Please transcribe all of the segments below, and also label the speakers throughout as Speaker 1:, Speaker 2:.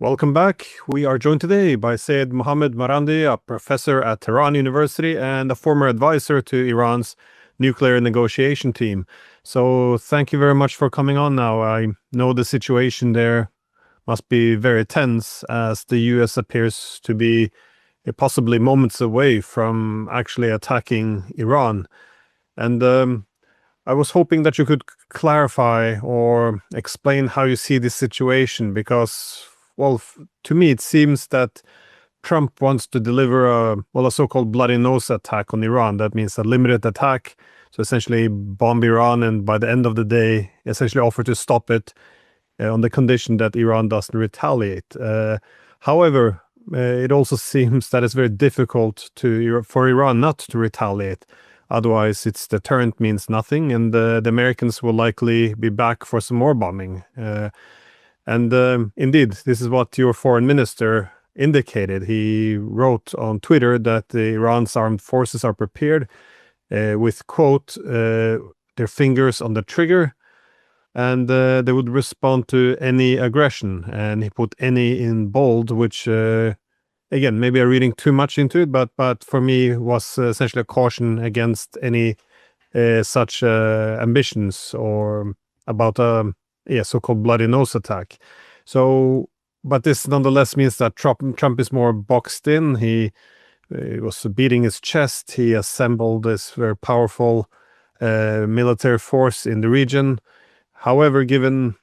Speaker 1: Welcome back. We are joined today by Sayyid Mohammed Marandi, a professor at Tehran University and a former advisor to Iran's nuclear negotiation team. So thank you very much for coming on now. I know the situation there must be very tense as the US appears to be possibly moments away from actually attacking Iran. And I was hoping that you could clarify or explain how you see this situation because, well, to me, it seems that Trump wants to deliver a so-called bloody nose attack on Iran. That means a limited attack. So essentially bomb Iran and by the end of the day, essentially offer to stop it on the condition that Iran doesn't retaliate. However, it also seems that it's very difficult for Iran not to retaliate. Otherwise, its deterrent means nothing, and the Americans will likely be back for some more bombing. Indeed, this is what your foreign minister indicated. He wrote on Twitter that Iran's armed forces are prepared with, quote, their fingers on the trigger, and they would respond to any aggression. And he put any in bold, which, again, maybe I'm reading too much into it, but for me was essentially a caution against any such ambitions or about so-called bloody nose attack. So, but this nonetheless means that Trump is more boxed in. He was beating his chest. He assembled this very powerful military force in the region. However, given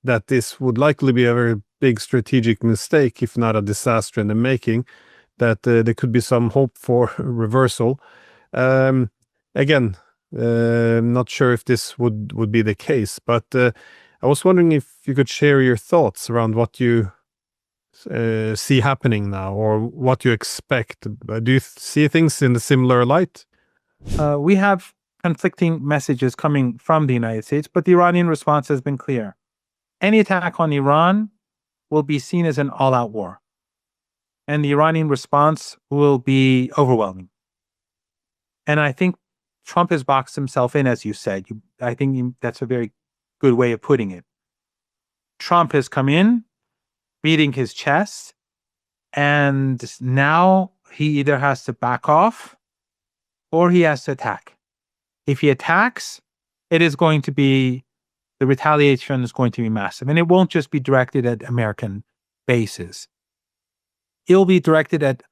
Speaker 1: that this would likely be a very big strategic mistake, if not a disaster in the making, that there could be some hope for reversal. Again, not sure if this would be the case, but I was wondering if you could share your thoughts around what you see happening now or what you expect. Do you see things in a similar light?
Speaker 2: We have conflicting messages coming from the United States, but the Iranian response has been clear. Any attack on Iran will be seen as an all-out war, and the Iranian response will be overwhelming. And I think Trump has boxed himself in, as you said. I think that's a very good way of putting it. Trump has come in, beating his chest, and now he either has to back off or he has to attack. If he attacks, it is going to be, the retaliation is going to be massive. And it won't just be directed at American bases. It'll be directed at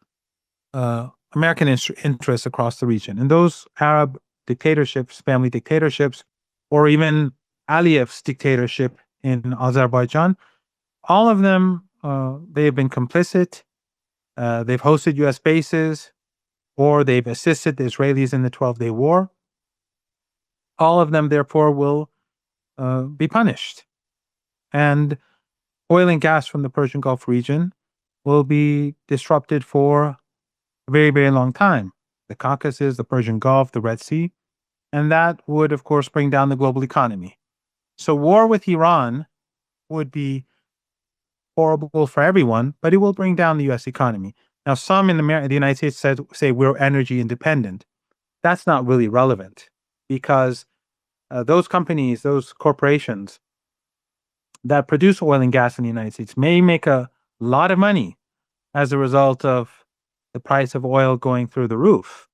Speaker 2: American interests across the region. And those Arab dictatorships, family dictatorships, or even Aliyev's dictatorship in Azerbaijan, all of them, they have been complicit. They've hosted U.S. bases, or they've assisted the Israelis in the 12-day war. All of them, therefore, will be punished. And oil and gas from the Persian Gulf region will be disrupted for a very, very long time. The Caucasus, the Persian Gulf, the Red Sea. And that would, of course, bring down the global economy. So war with Iran would be horrible for everyone, but it will bring down the U.S. economy. Now, some in the United States say we're energy independent. That's not really relevant because those companies, those corporations that produce oil and gas in the United States may make a lot of money as a result of the price of oil going through the roof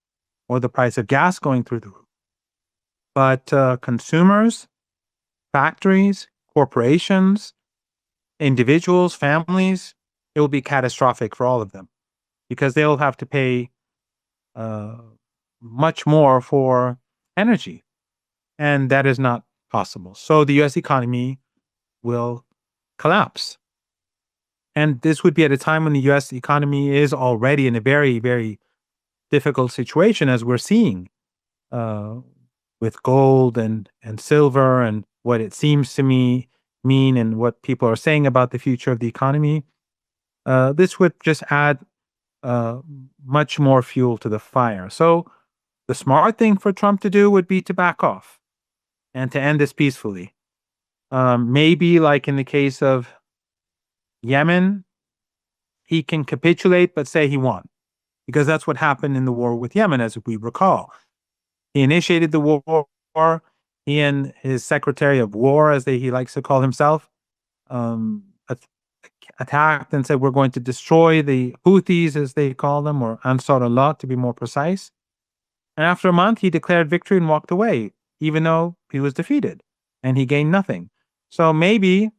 Speaker 2: or the price of gas going through the roof. But consumers, factories, corporations, individuals, families, it will be catastrophic for all of them because they'll have to pay much more for energy. And that is not possible. So the U.S. economy will collapse. And this would be at a time when the U.S. economy is already in a very, very difficult situation, as we're seeing with gold and silver and what it seems to me mean and what people are saying about the future of the economy. This would just add much more fuel to the fire. So the smart thing for Trump to do would be to back off and to end this peacefully. Maybe like in the case of Yemen, he can capitulate but say he won, because that's what happened in the war with Yemen, as we recall. He initiated the war. He and his Secretary of War, as he likes to call himself, attacked and said, we're going to destroy the Houthis, as they call them, or Ansar Allah, to be more precise. And after a month, he declared victory and walked away, even though he was defeated and he gained nothing. So maybe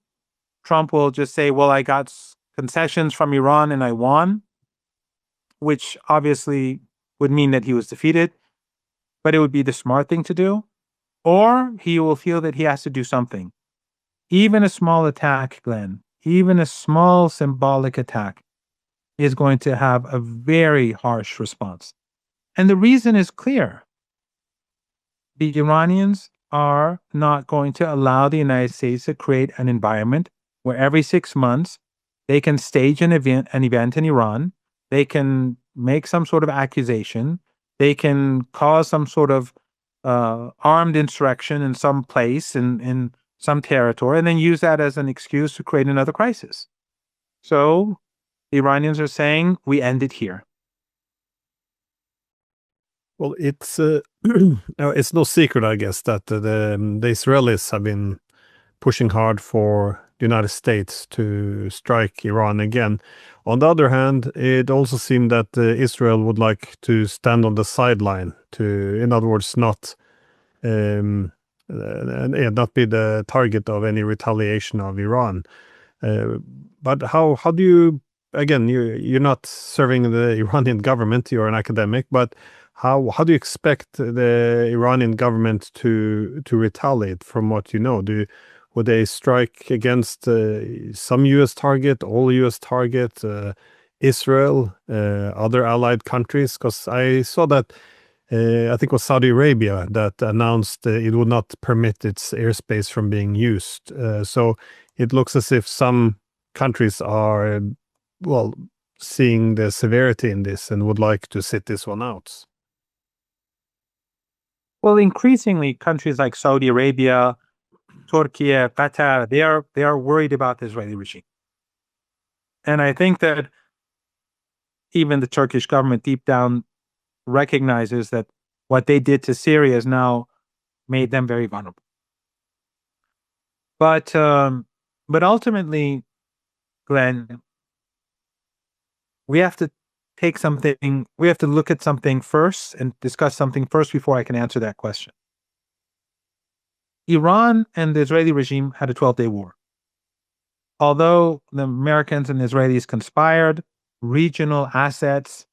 Speaker 2: Trump will just say, well, I got concessions from Iran and I won, which obviously would mean that he was defeated, but it would be the smart thing to do. Or he will feel that he has to do something. Even a small attack, Glenn, even a small symbolic attack is going to have a very harsh response. And the reason is clear. The Iranians are not going to allow the United States to create an environment where every 6 months they can stage an event in Iran, they can make some sort of accusation, they can cause some sort of armed insurrection in some place, in some territory, and then use that as an excuse to create another crisis. So the Iranians are saying, we end it here.
Speaker 1: Well, it's no secret, I guess, that the Israelis have been pushing hard for the United States to strike Iran again. On the other hand, it also seemed that Israel would like to stand on the sideline, to, in other words, not be the target of any retaliation of Iran. But how do you, again, you're not serving the Iranian government, you're an academic, but how do you expect the Iranian government to retaliate from what you know? Would they strike against some U.S. target, all U.S. target, Israel, other allied countries? Because I saw that, I think it was Saudi Arabia that announced it would not permit its airspace from being used. So it looks as if some countries are, well, seeing the severity in this and would like to sit this one out.
Speaker 2: Well, increasingly, countries like Saudi Arabia, Turkey, Qatar, they are worried about the Israeli regime. And I think that even the Turkish government deep down recognizes that what they did to Syria has now made them very vulnerable. But ultimately, Glenn, we have to look at something first and discuss something first before I can answer that question. Iran and the Israeli regime had a 12-day war. Although the Americans and the Israelis conspired, regional assets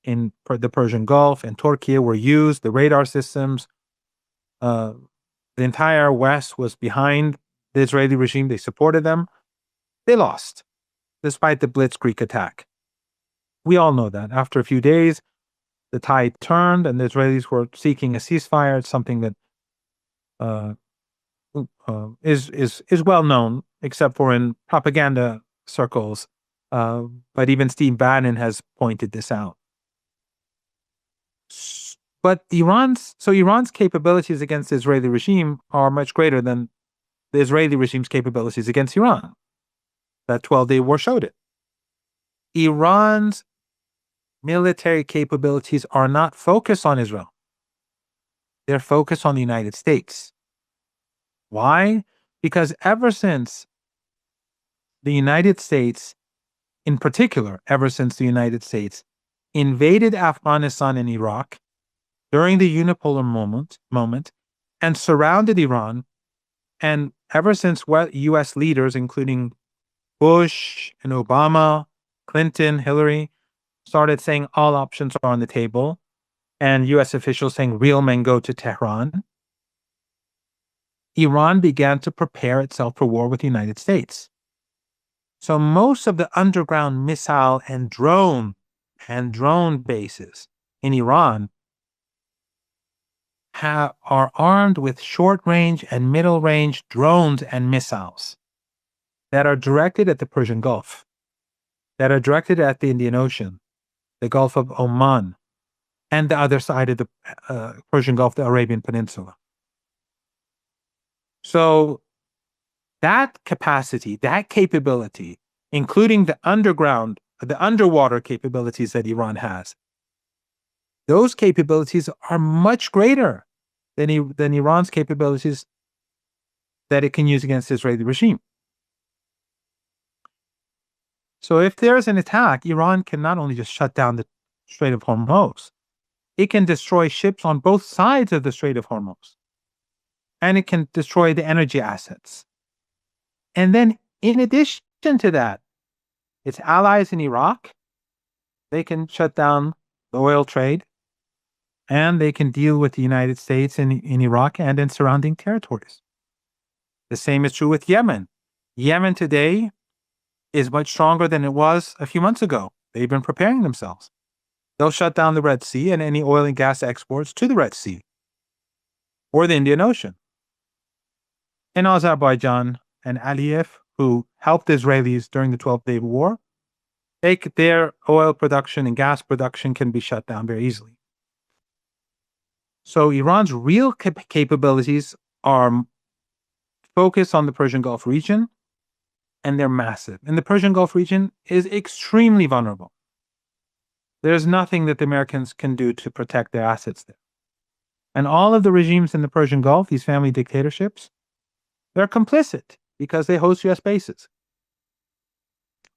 Speaker 2: in the Persian Gulf and Turkey were used, the radar systems, the entire West was behind the Israeli regime. They supported them. They lost, despite the Blitzkrieg attack. We all know that. After a few days, the tide turned and the Israelis were seeking a ceasefire. It's something that is well known, except for in propaganda circles. But even Steve Bannon has pointed this out. But Iran's capabilities against the Israeli regime are much greater than the Israeli regime's capabilities against Iran. That 12-day war showed it. Iran's military capabilities are not focused on Israel. They're focused on the United States. Why? Because ever since the United States, in particular, ever since the United States invaded Afghanistan and Iraq during the unipolar moment and surrounded Iran, and ever since U.S. leaders, including Bush and Obama, Clinton, Hillary, started saying all options are on the table, and U.S. officials saying real men go to Tehran, Iran began to prepare itself for war with the United States. So most of the underground missile and drone bases in Iran are armed with short-range and middle-range drones and missiles that are directed at the Persian Gulf, that are directed at the Indian Ocean, the Gulf of Oman, and the other side of the Persian Gulf, the Arabian Peninsula. So that capacity, that capability, including the underwater capabilities that Iran has, those capabilities are much greater than Iran's capabilities that it can use against the Israeli regime. So if there's an attack, Iran can not only just shut down the Strait of Hormuz, it can destroy ships on both sides of the Strait of Hormuz. And it can destroy the energy assets. And then in addition to that, its allies in Iraq, they can shut down the oil trade, and they can deal with the United States in Iraq and in surrounding territories. The same is true with Yemen. Yemen today is much stronger than it was a few months ago. They've been preparing themselves. They'll shut down the Red Sea and any oil and gas exports to the Red Sea or the Indian Ocean. In Azerbaijan and Aliyev, who helped the Israelis during the 12-day war, their oil production and gas production can be shut down very easily. So Iran's real capabilities are focused on the Persian Gulf region, and they're massive. And the Persian Gulf region is extremely vulnerable. There's nothing that the Americans can do to protect their assets there. And all of the regimes in the Persian Gulf, these family dictatorships, they're complicit because they host U.S. bases.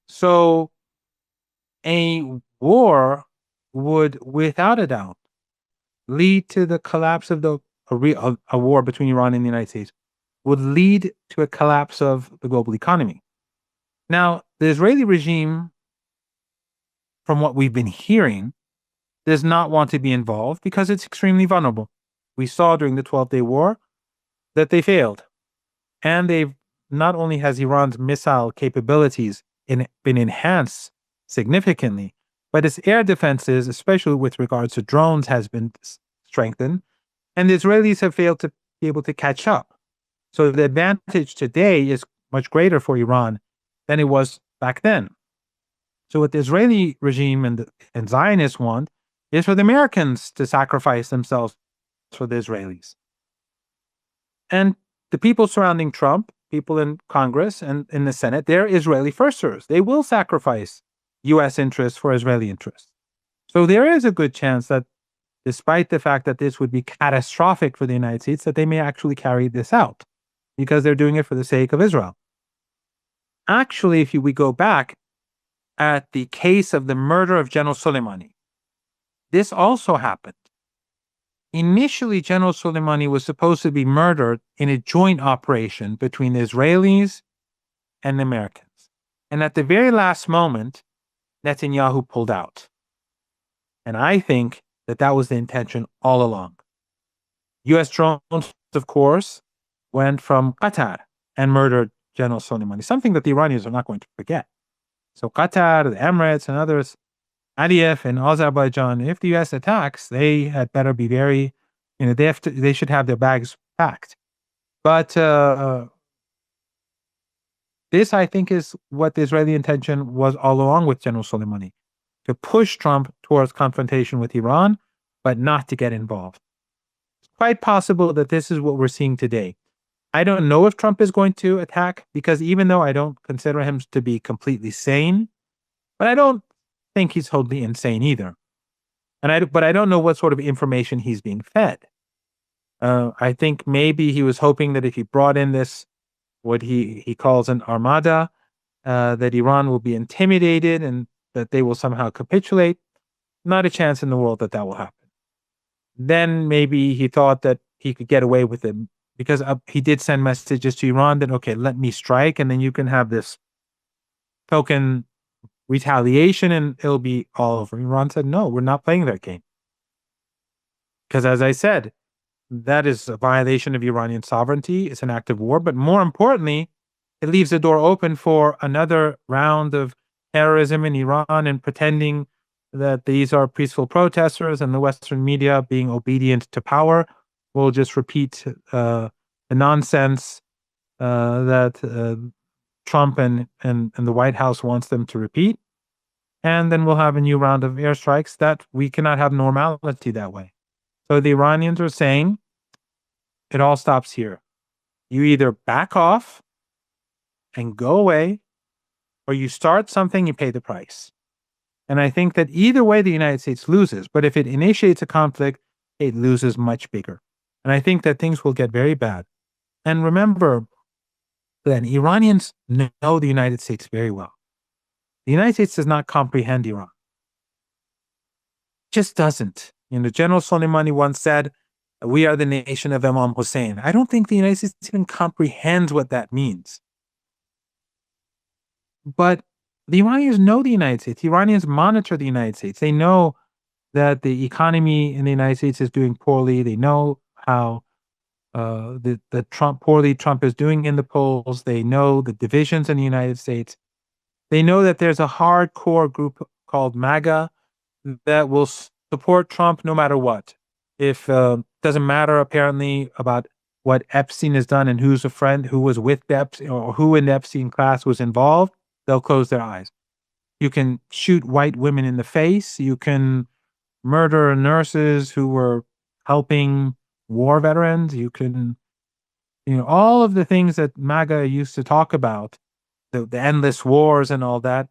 Speaker 2: So a war would, without a doubt, lead to the collapse of a war between Iran and the United States, would lead to a collapse of the global economy. Now, the Israeli regime, from what we've been hearing, does not want to be involved because it's extremely vulnerable. We saw during the 12-day war that they failed. And they've not only has Iran's missile capabilities been enhanced significantly, but its air defenses, especially with regards to drones, has been strengthened. And the Israelis have failed to be able to catch up. So the advantage today is much greater for Iran than it was back then. So what the Israeli regime and Zionists want is for the Americans to sacrifice themselves for the Israelis. And the people surrounding Trump, people in Congress and in the Senate, they're Israeli firsters. They will sacrifice U.S. interests for Israeli interests. So there is a good chance that despite the fact that this would be catastrophic for the United States, that they may actually carry this out because they're doing it for the sake of Israel. Actually, if we go back at the case of the murder of General Soleimani, this also happened. Initially, General Soleimani was supposed to be murdered in a joint operation between the Israelis and the Americans. And at the very last moment, Netanyahu pulled out. And I think that that was the intention all along. U.S. drones, of course, went from Qatar and murdered General Soleimani, something that the Iranians are not going to forget. So Qatar, the Emirates, and others, Aliyev and Azerbaijan, if the U.S. attacks, they had better be very, they should have their bags packed. But this, I think, is what the Israeli intention was all along with General Soleimani, to push Trump towards confrontation with Iran, but not to get involved. It's quite possible that this is what we're seeing today. I don't know if Trump is going to attack, because even though I don't consider him to be completely sane, but I don't think he's totally insane either. But I don't know what sort of information he's being fed. I think maybe he was hoping that if he brought in this, what he calls an armada, that Iran will be intimidated and that they will somehow capitulate. Not a chance in the world that will happen. Then maybe he thought that he could get away with it because he did send messages to Iran that, okay, let me strike, and then you can have this token retaliation and it'll be all over. Iran said, no, we're not playing that game. Because as I said, that is a violation of Iranian sovereignty. It's an act of war. But more importantly, it leaves the door open for another round of terrorism in Iran and pretending that these are peaceful protesters, and the Western media, being obedient to power, will just repeat the nonsense that Trump and the White House wants them to repeat. And then we'll have a new round of airstrikes. That we cannot have normality that way. So the Iranians are saying it all stops here. You either back off and go away, or you start something, you pay the price. And I think that either way, the United States loses. But if it initiates a conflict, it loses much bigger. And I think that things will get very bad. And remember that Iranians know the United States very well. The United States does not comprehend Iran. It just doesn't. General Soleimani once said, "We are the nation of Imam Hussein." I don't think the United States even comprehends what that means. But the Iranians know the United States. The Iranians monitor the United States. They know that the economy in the United States is doing poorly. They know how poorly Trump is doing in the polls. They know the divisions in the United States. They know that there's a hardcore group called MAGA that will support Trump no matter what. If doesn't matter apparently about what Epstein has done and who's a friend, who was with Epstein, or who in the Epstein class was involved, they'll close their eyes. You can shoot white women in the face. You can murder nurses who were helping war veterans. You can, all of the things that MAGA used to talk about, the endless wars and all that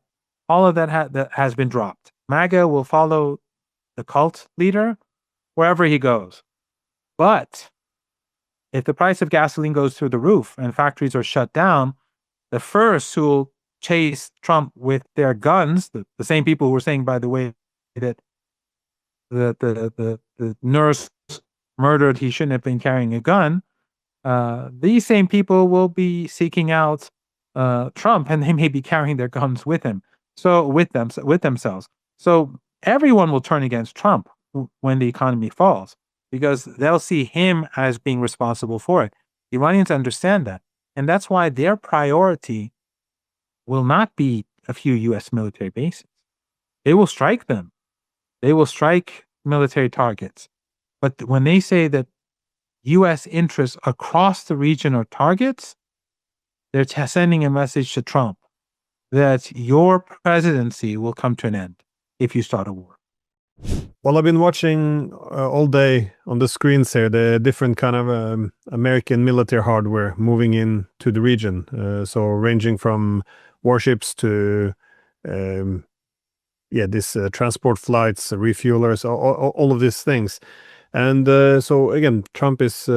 Speaker 2: of that has been dropped. MAGA will follow the cult leader wherever he goes. But if the price of gasoline goes through the roof and factories are shut down, the first who will chase Trump with their guns, the same people who were saying, by the way, that the nurse murdered, he shouldn't have been carrying a gun, these same people will be seeking out Trump, and they may be carrying their guns with him. So with themselves. So everyone will turn against Trump when the economy falls, because they'll see him as being responsible for it. The Iranians understand that. And that's why their priority will not be a few U.S. military bases. They will strike them. They will strike military targets. But when they say that U.S. interests across the region are targets, they're sending a message to Trump that your presidency will come to an end if you start a war.
Speaker 1: Well, I've been watching all day on the screens here the different kind of American military hardware moving into the region. So ranging from warships to this transport flights, refuelers, all of these things. And so again, Trump is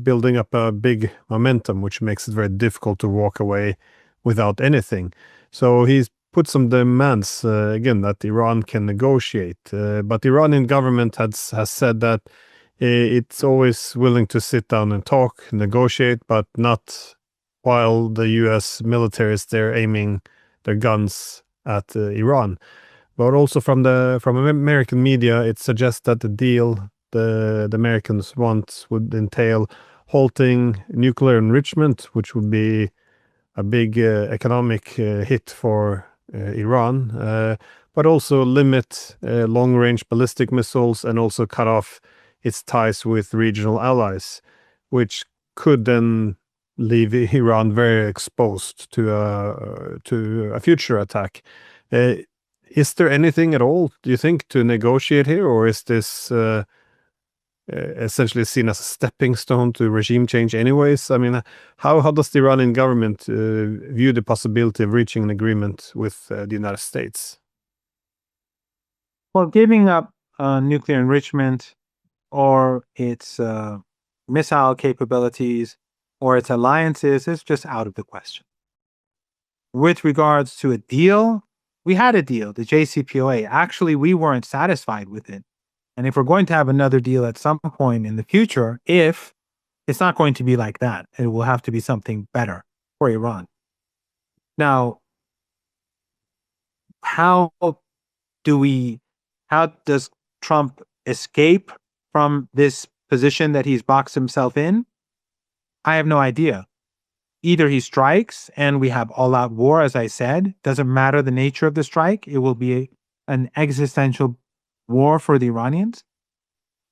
Speaker 1: building up a big momentum, which makes it very difficult to walk away without anything. So he's put some demands again that Iran can negotiate, but the Iranian government has said that it's always willing to sit down and talk, negotiate, but not while the U.S. military is there aiming their guns at Iran. But also from American media, it suggests that the deal the Americans want would entail halting nuclear enrichment, which would be a big economic hit for Iran, but also limit long-range ballistic missiles and also cut off its ties with regional allies, which could then leave Iran very exposed to a future attack. Is there anything at all, do you think, to negotiate here, or is this essentially seen as a stepping stone to regime change anyways? I mean, how does the Iranian government view the possibility of reaching an agreement with the United States?
Speaker 2: Well, giving up nuclear enrichment or its missile capabilities or its alliances is just out of the question. With regards to a deal, we had a deal, the JCPOA. Actually, we weren't satisfied with it. And if we're going to have another deal at some point in the future, if it's not going to be like that, it will have to be something better for Iran. Now, how does Trump escape from this position that he's boxed himself in? I have no idea. Either he strikes and we have all-out war, as I said. Doesn't matter the nature of the strike. It will be an existential war for the Iranians.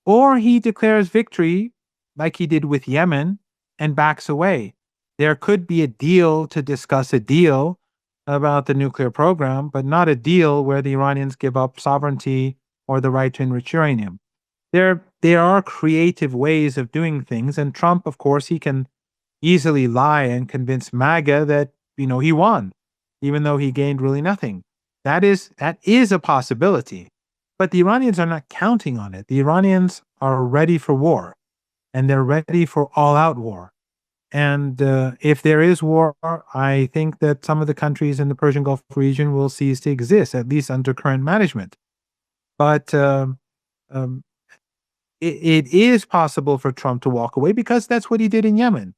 Speaker 2: Or he declares victory like he did with Yemen and backs away. There could be a deal to discuss a deal about the nuclear program, but not a deal where the Iranians give up sovereignty or the right to enrich uranium. There are creative ways of doing things, and Trump, of course, he can easily lie and convince MAGA that, he won, even though he gained really nothing. That is a possibility. But the Iranians are not counting on it. The Iranians are ready for war, and they're ready for all-out war. And if there is war, I think that some of the countries in the Persian Gulf region will cease to exist, at least under current management. But it is possible for Trump to walk away because that's what he did in Yemen.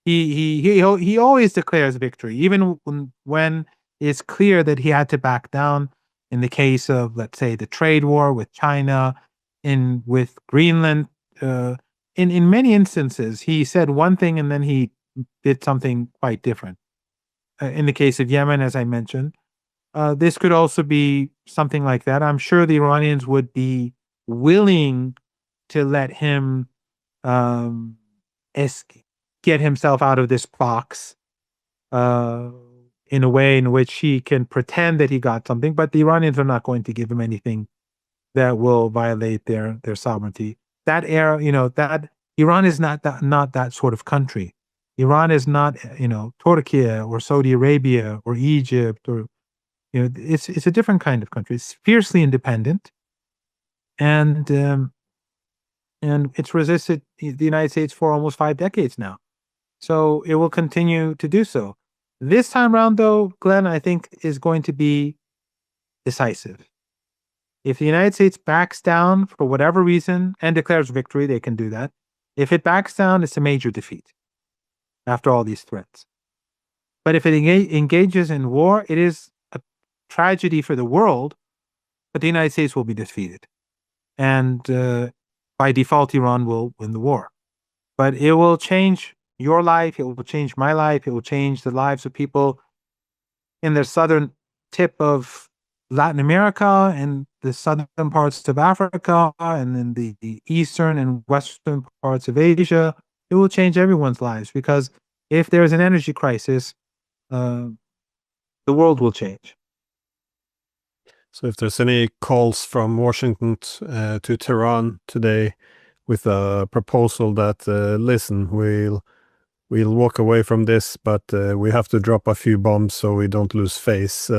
Speaker 2: He always declares victory, even when it's clear that he had to back down in the case of, let's say, the trade war with China, with Greenland. In many instances, he said one thing and then he did something quite different. In the case of Yemen, as I mentioned, this could also be something like that. I'm sure the Iranians would be willing to let him get himself out of this box in a way in which he can pretend that he got something, but the Iranians are not going to give him anything that will violate their sovereignty. That era, that Iran is not that sort of country. Iran is not, Turkey or Saudi Arabia or Egypt or, it's a different kind of country. It's fiercely independent, and it's resisted the United States for almost 5 decades now. So it will continue to do so. This time around, though, Glenn, I think is going to be decisive. If the United States backs down for whatever reason and declares victory, they can do that. If it backs down, it's a major defeat after all these threats. But if it engages in war, it is a tragedy for the world, but the United States will be defeated. And by default, Iran will win the war. But it will change your life, it will change my life, it will change the lives of people in the southern tip of Latin America and the southern parts of Africa and in the eastern and western parts of Asia. It will change everyone's lives, because if there's an energy crisis, the world will change.
Speaker 1: So if there's any calls from Washington to Tehran today with a proposal that, listen, we'll walk away from this, but we have to drop a few bombs so we don't lose face,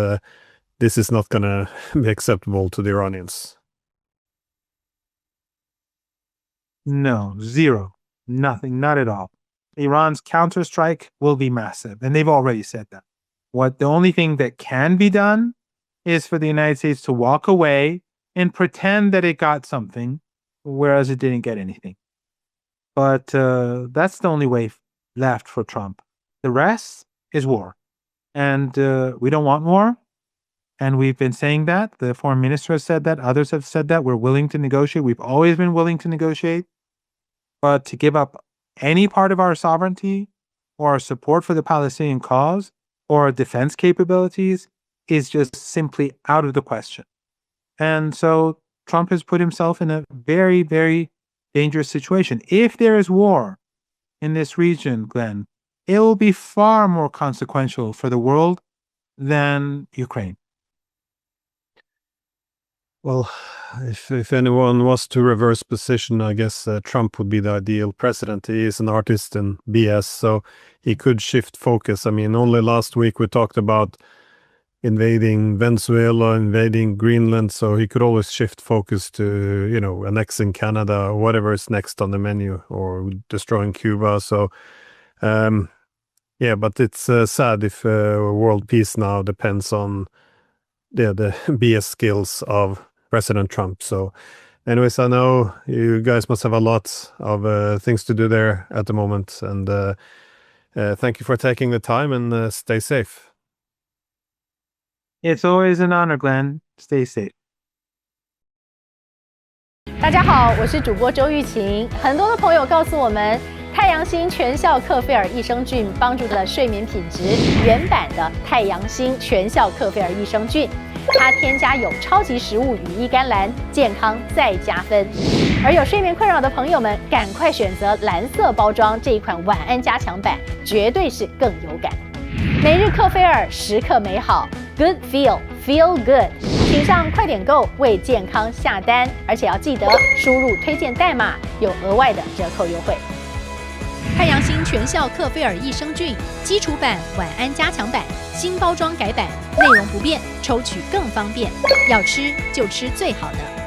Speaker 1: this is not going to be acceptable to the Iranians.
Speaker 2: No, zero. Nothing, not at all. Iran's counterstrike will be massive, and they've already said that. The only thing that can be done is for the United States to walk away and pretend that it got something, whereas it didn't get anything. But that's the only way left for Trump. The rest is war. And we don't want war. And we've been saying that. The foreign minister has said that. Others have said that. We're willing to negotiate. We've always been willing to negotiate. But to give up any part of our sovereignty or our support for the Palestinian cause or our defense capabilities is just simply out of the question. And so Trump has put himself in a very, very dangerous situation. If there is war in this region, Glenn, it will be far more consequential for the world than Ukraine.
Speaker 1: Well, if anyone was to reverse position, I guess Trump would be the ideal president. He is an artist in BS, so he could shift focus. I mean, only last week we talked about invading Venezuela, invading Greenland, so he could always shift focus to, annexing Canada or whatever is next on the menu, or destroying Cuba. So, but it's sad if world peace now depends on the BS skills of President Trump. So anyways, I know you guys must have a lot of things to do there at the moment, and thank you for taking the time, and stay safe.
Speaker 2: It's always an honor, Glenn. Stay safe.
Speaker 3: 大家好，我是主播周玉琴。很多的朋友告诉我们，太阳星全效克菲尔益生菌帮助了睡眠品质。原版的太阳星全效克菲尔益生菌，它添加有超级食物羽衣甘蓝，健康再加分。而有睡眠困扰的朋友们，赶快选择蓝色包装这一款晚安加强版，绝对是更有感。每日克菲尔，时刻美好 ，Good Feel Good。请上快点购为健康下单，而且要记得输入推荐代码，有额外的折扣优惠。太阳星全效克菲尔益生菌基础版、晚安加强版，新包装改版，内容不变，抽取更方便。要吃就吃最好的。